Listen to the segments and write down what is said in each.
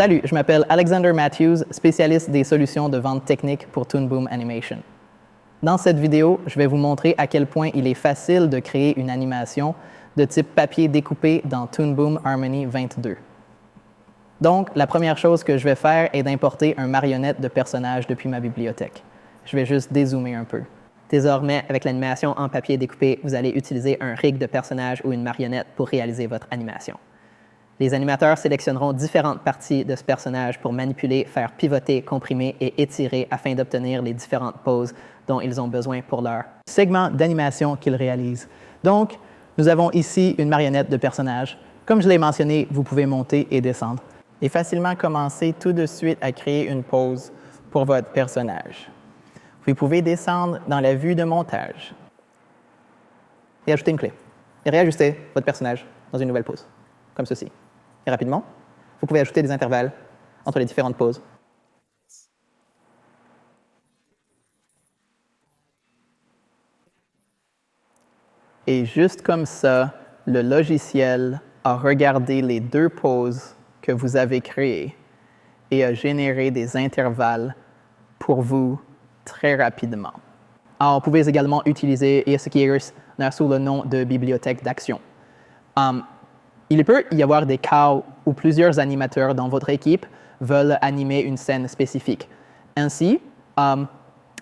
Salut, je m'appelle Alexander Matthews, spécialiste des solutions de vente technique pour Toon Boom Animation. Dans cette vidéo, je vais vous montrer à quel point il est facile de créer une animation de type papier découpé dans Toon Boom Harmony 22. Donc, la première chose que je vais faire est d'importer un marionnette de personnage depuis ma bibliothèque. Je vais juste dézoomer un peu. Désormais, avec l'animation en papier découpé, vous allez utiliser un rig de personnage ou une marionnette pour réaliser votre animation. Les animateurs sélectionneront différentes parties de ce personnage pour manipuler, faire pivoter, comprimer et étirer afin d'obtenir les différentes poses dont ils ont besoin pour leur segment d'animation qu'ils réalisent. Donc, nous avons ici une marionnette de personnage. Comme je l'ai mentionné, vous pouvez monter et descendre. Et facilement commencer tout de suite à créer une pose pour votre personnage. Vous pouvez descendre dans la vue de montage et ajouter une clé. Et réajuster votre personnage dans une nouvelle pose, comme ceci. Et rapidement, vous pouvez ajouter des intervalles entre les différentes poses. Et juste comme ça, le logiciel a regardé les deux poses que vous avez créées et a généré des intervalles pour vous très rapidement. Alors, vous pouvez également utiliser ESKers sous le nom de bibliothèque d'action. Il peut y avoir des cas où plusieurs animateurs dans votre équipe veulent animer une scène spécifique. Ainsi,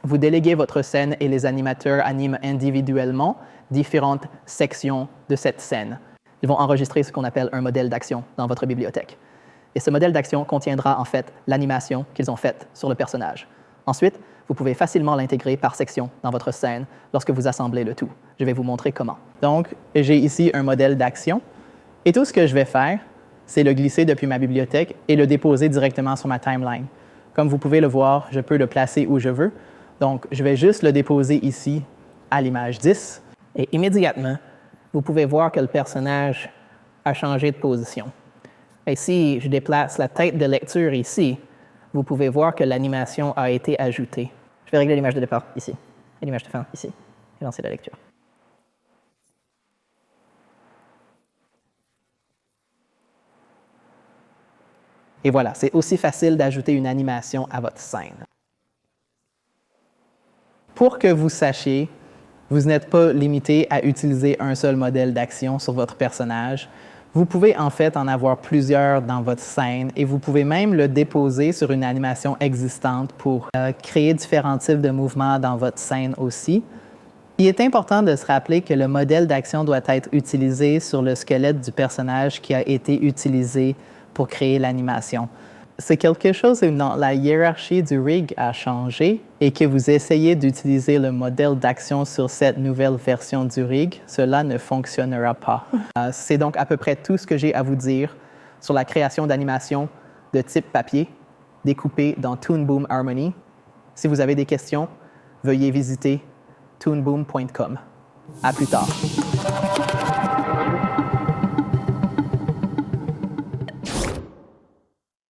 vous déléguez votre scène et les animateurs animent individuellement différentes sections de cette scène. Ils vont enregistrer ce qu'on appelle un modèle d'action dans votre bibliothèque. Et ce modèle d'action contiendra en fait l'animation qu'ils ont faite sur le personnage. Ensuite, vous pouvez facilement l'intégrer par section dans votre scène lorsque vous assemblez le tout. Je vais vous montrer comment. Donc, j'ai ici un modèle d'action. Et tout ce que je vais faire, c'est le glisser depuis ma bibliothèque et le déposer directement sur ma timeline. Comme vous pouvez le voir, je peux le placer où je veux. Donc, je vais juste le déposer ici à l'image 10. Et immédiatement, vous pouvez voir que le personnage a changé de position. Et si je déplace la tête de lecture ici, vous pouvez voir que l'animation a été ajoutée. Je vais régler l'image de départ ici, et l'image de fin ici, et lancer la lecture. Et voilà, c'est aussi facile d'ajouter une animation à votre scène. Pour que vous sachiez, vous n'êtes pas limité à utiliser un seul modèle d'action sur votre personnage. Vous pouvez en fait en avoir plusieurs dans votre scène et vous pouvez même le déposer sur une animation existante pour créer différents types de mouvements dans votre scène aussi. Il est important de se rappeler que le modèle d'action doit être utilisé sur le squelette du personnage qui a été utilisé pour créer l'animation. C'est quelque chose dont la hiérarchie du rig a changé et que vous essayez d'utiliser le modèle d'action sur cette nouvelle version du rig, cela ne fonctionnera pas. C'est donc à peu près tout ce que j'ai à vous dire sur la création d'animation de type papier découpé dans Toon Boom Harmony. Si vous avez des questions, veuillez visiter toonboom.com. À plus tard.